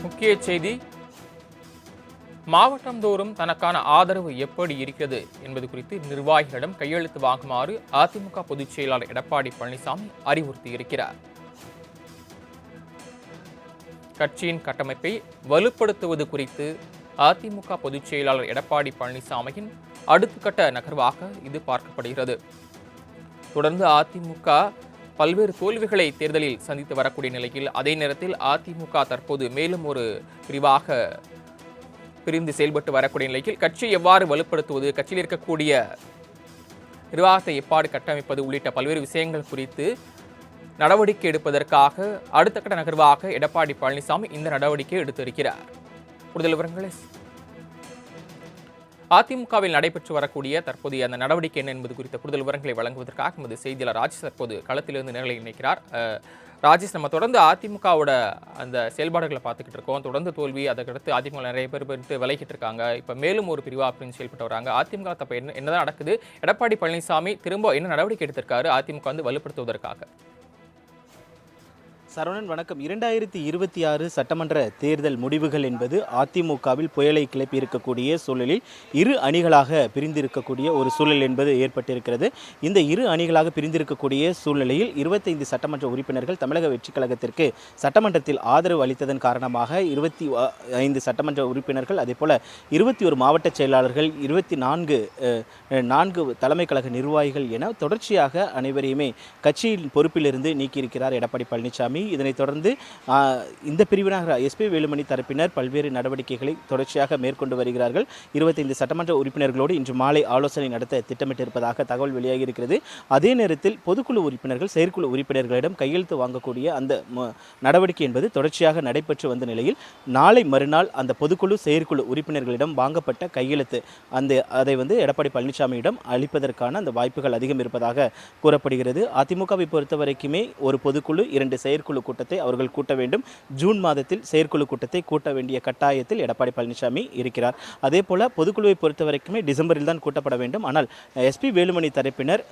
முக்கிய செய்தி. மாவட்டந்தோறும் தனக்கான ஆதரவு எப்படி இருக்கிறது என்பது குறித்து நிர்வாகிகளிடம் கையெழுத்து வாங்குமாறு அதிமுக பொதுச் செயலாளர் எடப்பாடி பழனிசாமி அறிவுறுத்தியிருக்கிறார். கட்சியின் கட்டமைப்பை வலுப்படுத்துவது குறித்து அதிமுக பொதுச் செயலாளர் எடப்பாடி பழனிசாமியின் அடுத்த கட்ட நகர்வாக இது பார்க்கப்படுகிறது. தொடர்ந்து அதிமுக பல்வேறு தோல்விகளை தேர்தலில் சந்தித்து வரக்கூடிய நிலையில், அதே நேரத்தில் அதிமுக தற்போது மேலும் ஒரு பிரிவாக பிரிந்து செயல்பட்டு வரக்கூடிய நிலையில் கட்சியை எவ்வாறு வலுப்படுத்துவது, கட்சியில் இருக்கக்கூடிய நிர்வாகத்தை எவ்வாறு கட்டமைப்பது உள்ளிட்ட பல்வேறு விஷயங்கள் குறித்து நடவடிக்கை எடுப்பதற்காக அடுத்த கட்ட நகர்வாக எடப்பாடி பழனிசாமி இந்த நடவடிக்கை எடுத்திருக்கிறார். கூடுதல் விவரங்களை அதிமுகவில் நடைபெற்று வரக்கூடிய தற்போதைய அந்த நடவடிக்கை என்ன என்பது குறித்த கூடுதல் விவரங்களை வழங்குவதற்காக நமது செய்தியாளர் ராஜேஷ் தற்போது களத்திலிருந்து நேரலை இணைக்கிறார். ராஜேஷ், நம்ம தொடர்ந்து அதிமுகவோட அந்த செயல்பாடுகளை பார்த்துக்கிட்டு இருக்கோம். தொடர்ந்து தோல்வி, அதற்கடுத்து அதிமுக நிறைய பேர் விலகிட்டு இருக்காங்க. இப்போ மேலும் ஒரு பிரிவா அப்படின்னு செயல்பட்டு வராங்க. அதிமுக தப்ப என்னதான் நடக்குது? எடப்பாடி பழனிசாமி திரும்ப என்ன நடவடிக்கை எடுத்திருக்காரு அதிமுக வந்து வலுப்படுத்துவதற்காக? சரவணன் வணக்கம். 2026 சட்டமன்ற தேர்தல் முடிவுகள் என்பது அதிமுகவில் புயலை கிளப்பி இருக்கக்கூடிய சூழலில் இரு அணிகளாக பிரிந்திருக்கக்கூடிய ஒரு சூழல் என்பது ஏற்பட்டிருக்கிறது. இந்த இரு அணிகளாக பிரிந்திருக்கக்கூடிய சூழ்நிலையில் 25 சட்டமன்ற உறுப்பினர்கள் தமிழக வெற்றி கழகத்திற்கு சட்டமன்றத்தில் ஆதரவு அளித்ததன் காரணமாக 25 சட்டமன்ற உறுப்பினர்கள், அதேபோல 21 மாவட்ட செயலாளர்கள், 24 தலைமை கழக நிர்வாகிகள் என தொடர்ச்சியாக அனைவரையுமே கட்சியின் பொறுப்பிலிருந்து நீக்கியிருக்கிறார் எடப்பாடி பழனிசாமி. இதனைத் தொடர்ந்து இந்த பிரிவினர் எஸ்பி வேலுமணி தரப்பினர் பல்வேறு நடவடிக்கைகளை தொடர்ச்சியாக மேற்கொண்டு வருகிறார்கள். 25 சட்டமன்ற உறுப்பினர்களோடு இன்று மாலை ஆலோசனை நடத்த திட்டமிட்டிருப்பதாக தகவல் வெளியாகி இருக்கிறது. அதே நேரத்தில் பொதுக்குழு உறுப்பினர்கள், செயற்குழு உறுப்பினர்களிடம் கையெழுத்து வாங்கக்கூடிய அந்த நடவடிக்கை என்பது தொடர்ச்சியாக நடைபெற்று வந்த நிலையில் நாளை மறுநாள் அந்த பொதுக்குழு செயற்குழு உறுப்பினர்களிடம் வாங்கப்பட்ட கையெழுத்து அதை எடப்பாடி பழனிசாமியிடம் அளிப்பதற்கான அந்த வாய்ப்புகள் அதிகம் இருப்பதாக கூறப்படுகிறது. அதிமுகவை பொறுத்த வரைக்குமே ஒரு பொதுக்குழு, 2 செயற்குழு கூட்டத்தை அவர்கள் கூட்ட வேண்டும். ஜூன் மாதத்தில் செயற்குழு கூட்டத்தை கூட்ட வேண்டிய கட்டாயத்தில் எடப்பாடி பழனிசாமி இருக்கிறார். அதே போல பொதுக்குழுவை பொறுத்த வரைக்குமே டிசம்பரில் தான் கூட்டப்பட வேண்டும். ஆனால் எஸ்பி வேலுமணி தரப்பினர்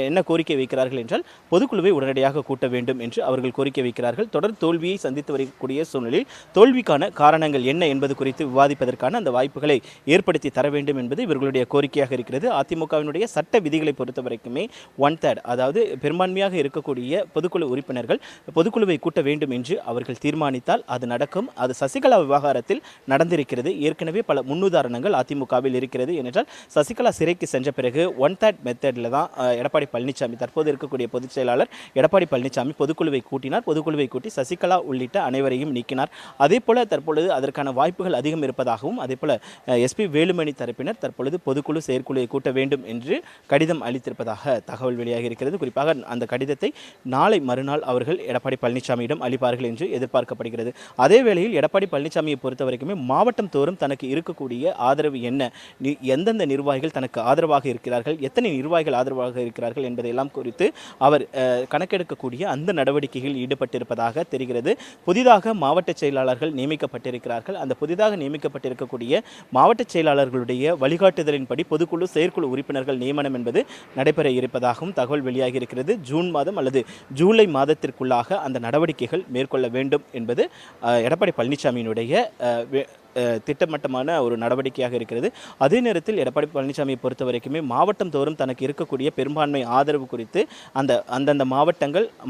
என்ன கோரிக்கை வைக்கிறார்கள் என்றால் பொதுக்குழுவை உடனடியாக கூட்ட வேண்டும் என்று அவர்கள் கோரிக்கை வைக்கிறார்கள். தொடர் தோல்வியை சந்தித்து வரக்கூடிய சூழ்நிலையில் தோல்விக்கான காரணங்கள் என்ன என்பது குறித்து விவாதிப்பதற்கான அந்த வாய்ப்புகளை ஏற்படுத்தி தர வேண்டும் என்பது இவர்களுடைய கோரிக்கையாக இருக்கிறது. அதிமுகவினுடைய சட்ட விதிகளை பொறுத்த வரைக்குமே 1/3, அதாவது பெரும்பான்மையாக இருக்கக்கூடிய பொதுக்குழு உறுப்பினர்கள் பொதுக்குழுவை கூட்ட வேண்டும் என்று அவர்கள் தீர்மானித்தால் அது நடக்கும். அது சசிகலா விவகாரத்தில் நடந்திருக்கிறது. ஏற்கனவே பல முன்னுதாரணங்கள் அதிமுகவில் இருக்கிறது. ஏனென்றால் சசிகலா சிறைக்கு சென்ற பிறகு 1/3 மெத்தடில் தான் எடப்பாடி பழனிசாமி, தற்போது இருக்கக்கூடிய பொதுச் செயலாளர் எடப்பாடி பழனிசாமி பொதுக்குழுவை கூட்டினார். பொதுக்குழுவை கூட்டி சசிகலா உள்ளிட்ட அனைவரையும் நீக்கினார். அதே போல தற்பொழுது அதற்கான வாய்ப்புகள் அதிகம் இருப்பதாகவும், அதே போல எஸ்பி வேலுமணி தரப்பினர் தற்பொழுது பொதுக்குழு செயற்குழுவை கூட்ட வேண்டும் என்று கடிதம் அளித்திருப்பதாக தகவல் வெளியாகி இருக்கிறது. குறிப்பாக அந்த கடிதத்தை நாளை மறுநாள் அவர்கள் எடப்பாடி பழனிசாமியிடம் அளிப்பார்கள் என்று எதிர்பார்க்கப்படுகிறது. அதே வேளையில் எடப்பாடி பழனிசாமியை பொறுத்த வரைக்குமே மாவட்டம் தோறும் தனக்கு இருக்கக்கூடிய ஆதரவு என்ன, எந்தெந்த நிர்வாகிகள் தனக்கு ஆதரவாக இருக்கிறார்கள், எத்தனை நிர்வாகிகள் ஆதரவாக இருக்கிறார்கள் என்பதையெல்லாம் குறித்து அவர் கணக்கெடுக்கக்கூடிய அந்த நடவடிக்கைகளில் ஈடுபட்டிருப்பதாக தெரிகிறது. புதிதாக மாவட்ட செயலாளர்கள் நியமிக்கப்பட்டிருக்கிறார்கள். அந்த புதிதாக நியமிக்கப்பட்டிருக்கக்கூடிய மாவட்ட செயலாளர்களுடைய வழிகாட்டுதலின்படி பொதுக்குழு செயற்குழு உறுப்பினர்கள் நியமனம் என்பது நடைபெற இருப்பதாகவும் தகவல் வெளியாகி இருக்கிறது. ஜூன் மாதம் அல்லது ஜூலை மாதத்திற்குள்ளாக அந்த நடவடிக்கைகள் மேற்கொள்ள வேண்டும் என்பது எடப்பாடி பழனிசாமியினுடைய திட்டமட்டமான ஒரு நடவடிக்கையாக இருக்கிறது. அதே நேரத்தில் எடப்பாடி பழனிசாமியை பொறுத்த வரைக்குமே மாவட்டம் தோறும் தனக்கு இருக்கக்கூடிய பெரும்பான்மை ஆதரவு குறித்து அந்தந்த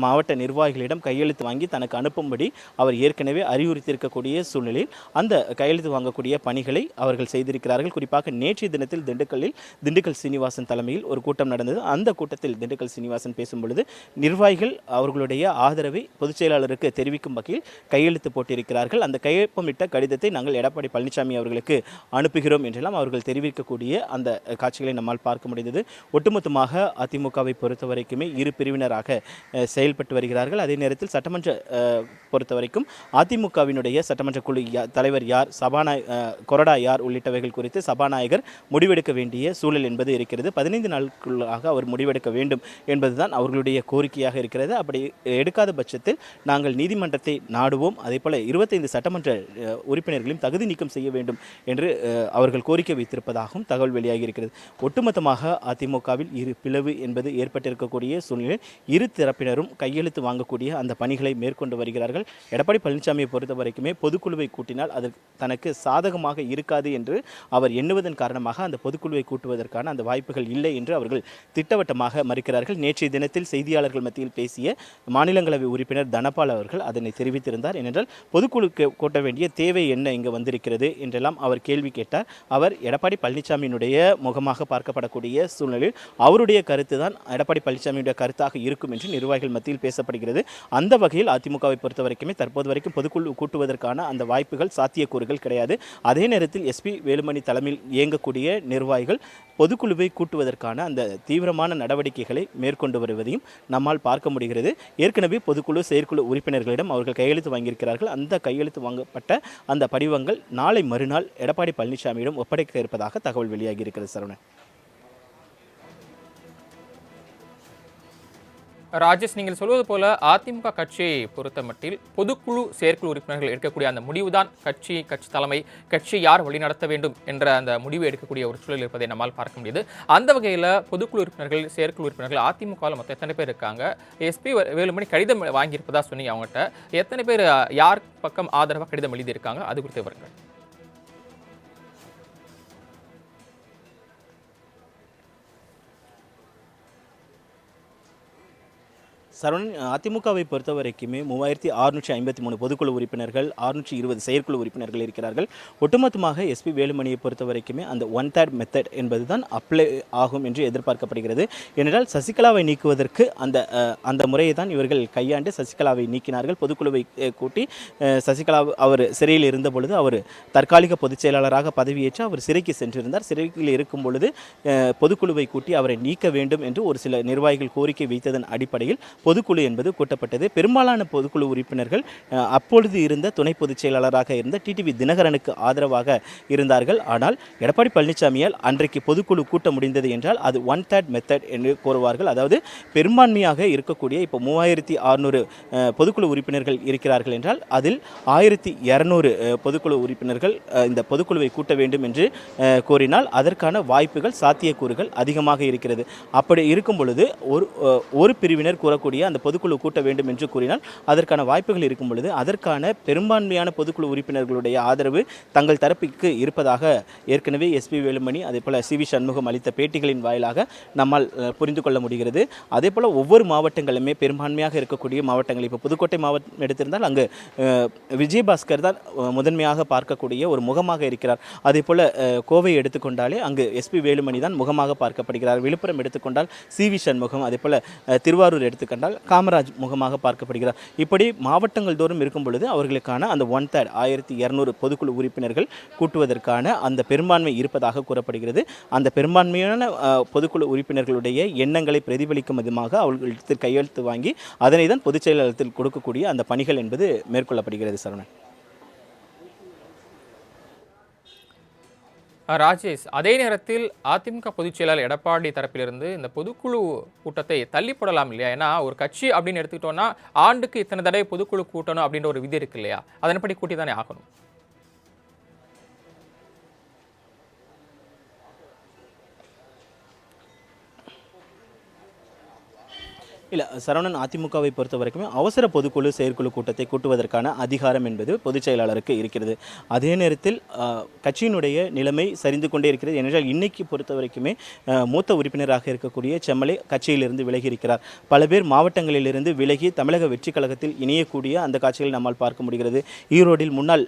மாவட்ட நிர்வாகிகளிடம் கையெழுத்து வாங்கி தனக்கு அனுப்பும்படி அவர் ஏற்கனவே அறிவுறுத்தியிருக்கக்கூடிய சூழ்நிலையில் அந்த கையெழுத்து வாங்கக்கூடிய பணிகளை அவர்கள் செய்திருக்கிறார்கள். குறிப்பாக நேற்றைய தினத்தில் திண்டுக்கல் சீனிவாசன் தலைமையில் ஒரு கூட்டம் நடந்தது. அந்த கூட்டத்தில் திண்டுக்கல் சீனிவாசன் பேசும்பொழுது நிர்வாகிகள் அவர்களுடைய ஆதரவை பொதுச் செயலாளருக்கு தெரிவிக்கும் வகையில் கையெழுத்து போட்டிருக்கிறார்கள். அந்த கையொப்பமிட்ட கடிதத்தை நாங்கள் எடப்பாடி பழனிசாமி அவர்களுக்கு அனுப்புகிறோம் என்றெல்லாம் அவர்கள் தெரிவிக்கக்கூடிய அந்த காட்சிகளை நம்மால் பார்க்க முடிந்தது. ஒட்டுமொத்தமாக அதிமுகவை பொறுத்த வரைக்குமே இரு பிரிவினராக செயல்பட்டு வருகிறார்கள். அதே நேரத்தில் சட்டமன்ற பொறுத்த வரைக்கும் அதிமுகவினுடைய சட்டமன்ற குழு தலைவர் யார், கொறடா யார் உள்ளிட்டவைகள் குறித்து சபாநாயகர் முடிவெடுக்க வேண்டிய சூழல் என்பது இருக்கிறது. 15 நாட்களுக்காக அவர் முடிவெடுக்க வேண்டும் என்பதுதான் அவர்களுடைய கோரிக்கையாக இருக்கிறது. அப்படி எடுக்காத பட்சத்தில் நாங்கள் நீதிமன்றத்தை நாடுவோம். அதே போல 25 சட்டமன்ற உறுப்பினர்களையும் தகுதி நீக்கம் செய்ய வேண்டும் என்று அவர்கள் கோரிக்கை வைத்திருப்பதாகவும் தகவல் வெளியாகி இருக்கிறது. ஒட்டுமொத்தமாக அதிமுகவில் பிளவு என்பது ஏற்பட்டிருக்கக்கூடிய சூழ்நிலை இரு தரப்பினரும் கையெழுத்து வாங்கக்கூடிய அந்த பணிகளை மேற்கொண்டு வருகிறார்கள். எடப்பாடி பழனிசாமியை பொறுத்த வரைக்குமே பொதுக்குழுவை கூட்டினால் அது தனக்கு சாதகமாக இருக்காது என்று அவர் எண்ணுவதன் காரணமாக அந்த பொதுக்குழுவை கூட்டுவதற்கான அந்த வாய்ப்புகள் இல்லை என்று அவர்கள் திட்டவட்டமாக மறுக்கிறார்கள். நேற்றைய தினத்தில் செய்தியாளர்கள் மத்தியில் பேசிய மாநிலங்களவை உறுப்பினர் தனபால் அவர்கள் அதனை தெரிவித்திருந்தார். ஏனென்றால் பொதுக்குழு கூட்ட வேண்டிய தேவை என்ன இங்கு வந்திருக்கிறது என்றெல்லாம் அவர் கேள்வி கேட்டார். அவர் எடப்பாடி பழனிசாமியினுடைய முகமாக பார்க்கப்படக்கூடிய சூழ்நிலையில் அவருடைய கருத்து தான் எடப்பாடி பழனிசாமியுடைய கருத்தாக இருக்கும் என்று நிர்வாகிகள் மத்தியில் பேசப்படுகிறது. அந்த வகையில் அதிமுகவை பொறுத்த வரைக்குமே தற்போது வரைக்கும் பொதுக்குழு கூட்டுவதற்கான அந்த வாய்ப்புகள் சாத்தியக்கூறுகள் கிடையாது. அதே நேரத்தில் எஸ்பி வேலுமணி தலைமையில் இயங்கக்கூடிய நிர்வாகிகள் பொதுக்குழுவை கூட்டுவதற்கான அந்த தீவிரமான நடவடிக்கைகளை மேற்கொண்டு வருவதையும் நம்மால் பார்க்க முடிகிறது. ஏற்கனவே பொதுக்குழு செயற்குழு உறுப்பினர்களிடம் அவர்கள் கையெழுத்து வாங்கியிருக்கிறார்கள். அந்த கையெழுத்து வாங்கப்பட்ட அந்த படிவங்கள் நாளை மறுநாள் எடப்பாடி பழனிசாமியிடம் ஒப்படைக்க இருப்பதாக தகவல் வெளியாகி இருக்கிறது. சரவணன். ராஜேஷ், நீங்கள் சொல்வது போல அதிமுக கட்சியை பொறுத்தமட்டில் பொதுக்குழு செயற்குழு உறுப்பினர்கள் எடுக்கக்கூடிய அந்த முடிவுதான் கட்சி தலைமை கட்சி யார் வழிநடத்த வேண்டும் என்ற அந்த முடிவு எடுக்கக்கூடிய ஒரு சூழல் இருப்பதை நம்மால் பார்க்க முடியுது. அந்த வகையில் பொதுக்குழு உறுப்பினர்கள் செயற்குழு உறுப்பினர்கள் அதிமுகவில் மொத்தம் எத்தனை பேர் இருக்காங்க? எஸ்பி வேலுமணி கடிதம் வாங்கியிருப்பதா சொன்னீங்க, அவங்ககிட்ட எத்தனை பேர் யார் பக்கம் ஆதரவாக கடிதம் எழுதியிருக்காங்க? அது குறித்து விவரங்கள். சரவணன், அதிமுகவை பொறுத்த வரைக்குமே 3653 பொதுக்குழு உறுப்பினர்கள், 620 செயற்குழு உறுப்பினர்கள் இருக்கிறார்கள். ஒட்டுமொத்தமாக எஸ்பி வேலுமணியை பொறுத்த வரைக்குமே அந்த 1/3 மெத்தட் என்பதுதான் அப்ளை ஆகும் என்று எதிர்பார்க்கப்படுகிறது. ஏனென்றால் சசிகலாவை நீக்குவதற்கு அந்த முறையை தான் இவர்கள் கையாண்டு சசிகலாவை நீக்கினார்கள். பொதுக்குழுவை கூட்டி சசிகலா அவர் சிறையில் இருந்த பொழுது அவர் தற்காலிக பொதுச் செயலாளராக பதவியேற்று அவர் சிறைக்கு சென்றிருந்தார். சிறையில் இருக்கும் பொழுது பொதுக்குழுவை கூட்டி அவரை நீக்க வேண்டும் என்று ஒரு சில நிர்வாகிகள் கோரிக்கை வைத்ததன் அடிப்படையில் பொதுக்குழு என்பது கூட்டப்பட்டது. பெரும்பாலான பொதுக்குழு உறுப்பினர்கள் அப்பொழுது இருந்த துணை பொதுச் செயலாளராக இருந்த டிடிவி தினகரனுக்கு ஆதரவாக இருந்தார்கள். ஆனால் எடப்பாடி பழனிசாமியால் அன்றைக்கு பொதுக்குழு கூட்ட முடிந்தது என்றால் அது 1/3 மெத்தட் என்று கூறுவார்கள். அதாவது பெரும்பான்மையாக இருக்கக்கூடிய இப்போ 3600 பொதுக்குழு உறுப்பினர்கள் இருக்கிறார்கள் என்றால் அதில் 1200 பொதுக்குழு உறுப்பினர்கள் இந்த பொதுக்குழுவை கூட்ட வேண்டும் என்று கோரினால் அதற்கான வாய்ப்புகள் சாத்தியக்கூறுகள் அதிகமாக இருக்கிறது. அப்படி இருக்கும் பொழுது ஒரு பிரிவினர் கூறக்கூடிய அந்த பொதுக்குழு கூட்ட வேண்டும் என்று கூறினால் அதற்கான வாய்ப்புகள் இருக்கும் பொழுது அதற்கான பெரும்பான்மையான பொதுக்குழு உறுப்பினர்களுடைய ஆதரவு தங்கள் தரப்புக்கு இருப்பதாக ஏற்கனவே எஸ்பி வேலுமணி அதேபோல சி.வி. சண்முகம் அளித்த பேட்டிகளின் வாயிலாக நம்மால் புரிந்து கொள்ள முடிகிறது. அதேபோல ஒவ்வொரு மாவட்டங்களுமே பெரும்பான்மையாக இருக்கக்கூடிய மாவட்டங்கள், இப்போ புதுக்கோட்டை மாவட்டம் எடுத்திருந்தால் அங்கு விஜயபாஸ்கர் தான் முதன்மையாக பார்க்கக்கூடிய ஒரு முகமாக இருக்கிறார். அதேபோல கோவை எடுத்துக்கொண்டாலே அங்கு எஸ்பி வேலுமணி தான் முகமாக பார்க்கப்படுகிறார். விழுப்புரம் எடுத்துக்கொண்டால் சி.வி. சண்முகம், அதேபோல திருவாரூர் எடுத்துக்கொண்டால் காமராஜ் முகமாக பார்க்கப்படுகிறார். இப்படி மாவட்டங்கள் தோறும் இருக்கும் பொழுது அவர்களுக்கான அந்த 1/3 1200 பொதுக்குழு உறுப்பினர்கள் கூட்டுவதற்கான அந்த பெரும்பான்மை இருப்பதாக கூறப்படுகிறது. அந்த பெரும்பான்மையான பொதுக்குழு உறுப்பினர்களுடைய எண்ணங்களை பிரதிபலிக்கும் விதமாக அவர்களிடத்தில் கையெழுத்து வாங்கி அதனை தான் பொதுச் செயலாளத்தில் கொடுக்கக்கூடிய அந்த பணிகள் என்பது மேற்கொள்ளப்படுகிறது. சரவணன். ராஜேஷ், அதே நேரத்தில் அதிமுக பொதுச் செயலாளர் எடப்பாடி தரப்பிலிருந்து இந்த பொதுக்குழு கூட்டத்தை தள்ளி போடலாம் இல்லையா? ஏன்னா ஒரு கட்சி அப்படின்னு எடுத்துக்கிட்டோம்னா ஆண்டுக்கு இத்தனை தடவை பொதுக்குழு கூட்டணும் அப்படின்ற ஒரு விதி இருக்கு இல்லையா? அதன்படி கூட்டி தானே ஆகணும். இல்லை சரவணன், அதிமுகவை பொறுத்த வரைக்குமே அவசர பொதுக்குழு செயற்குழு கூட்டத்தை கூட்டுவதற்கான அதிகாரம் என்பது பொதுச் செயலாளருக்கு இருக்கிறது. அதே நேரத்தில் கட்சியினுடைய நிலைமை சரிந்து கொண்டே இருக்கிறது. ஏனென்றால் இன்னைக்கு பொறுத்த வரைக்குமே மூத்த உறுப்பினராக இருக்கக்கூடிய செம்மலை கட்சியிலிருந்து விலகி இருக்கிறார். பல பேர் மாவட்டங்களிலிருந்து விலகி தமிழக வெற்றி கழகத்தில் இணையக்கூடிய அந்த காட்சிகளை நம்மால் பார்க்க முடிகிறது. ஈரோடில் முன்னாள்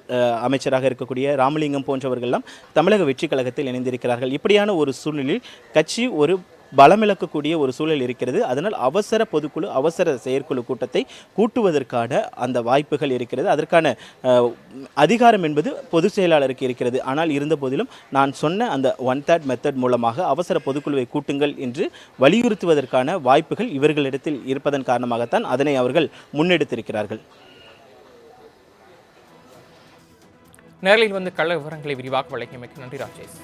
அமைச்சராக இருக்கக்கூடிய ராமலிங்கம் போன்றவர்கள்லாம் தமிழக வெற்றி கழகத்தில் இணைந்திருக்கிறார்கள். இப்படியான ஒரு சூழ்நிலையில் கட்சி ஒரு பலமிழக்கக்கூடிய ஒரு சூழல் இருக்கிறது. அதனால் அவசர பொதுக்குழு அவசர செயற்குழு கூட்டத்தை கூட்டுவதற்கான அந்த வாய்ப்புகள் இருக்கிறது. அதற்கான அதிகாரம் என்பது பொதுச் செயலாளருக்கு இருக்கிறது. ஆனால் இருந்த போதிலும் நான் சொன்ன அந்த 1/3 மெத்தட் மூலமாக அவசர பொதுக்குழுவை கூட்டுங்கள் என்று வலியுறுத்துவதற்கான வாய்ப்புகள் இவர்களிடத்தில் இருப்பதன் காரணமாகத்தான் அதனை அவர்கள் முன்னெடுத்திருக்கிறார்கள். நேரில் வந்து கள விவரங்களை விரிவாக வழங்கியமைக்கு நன்றி ராஜேஷ்.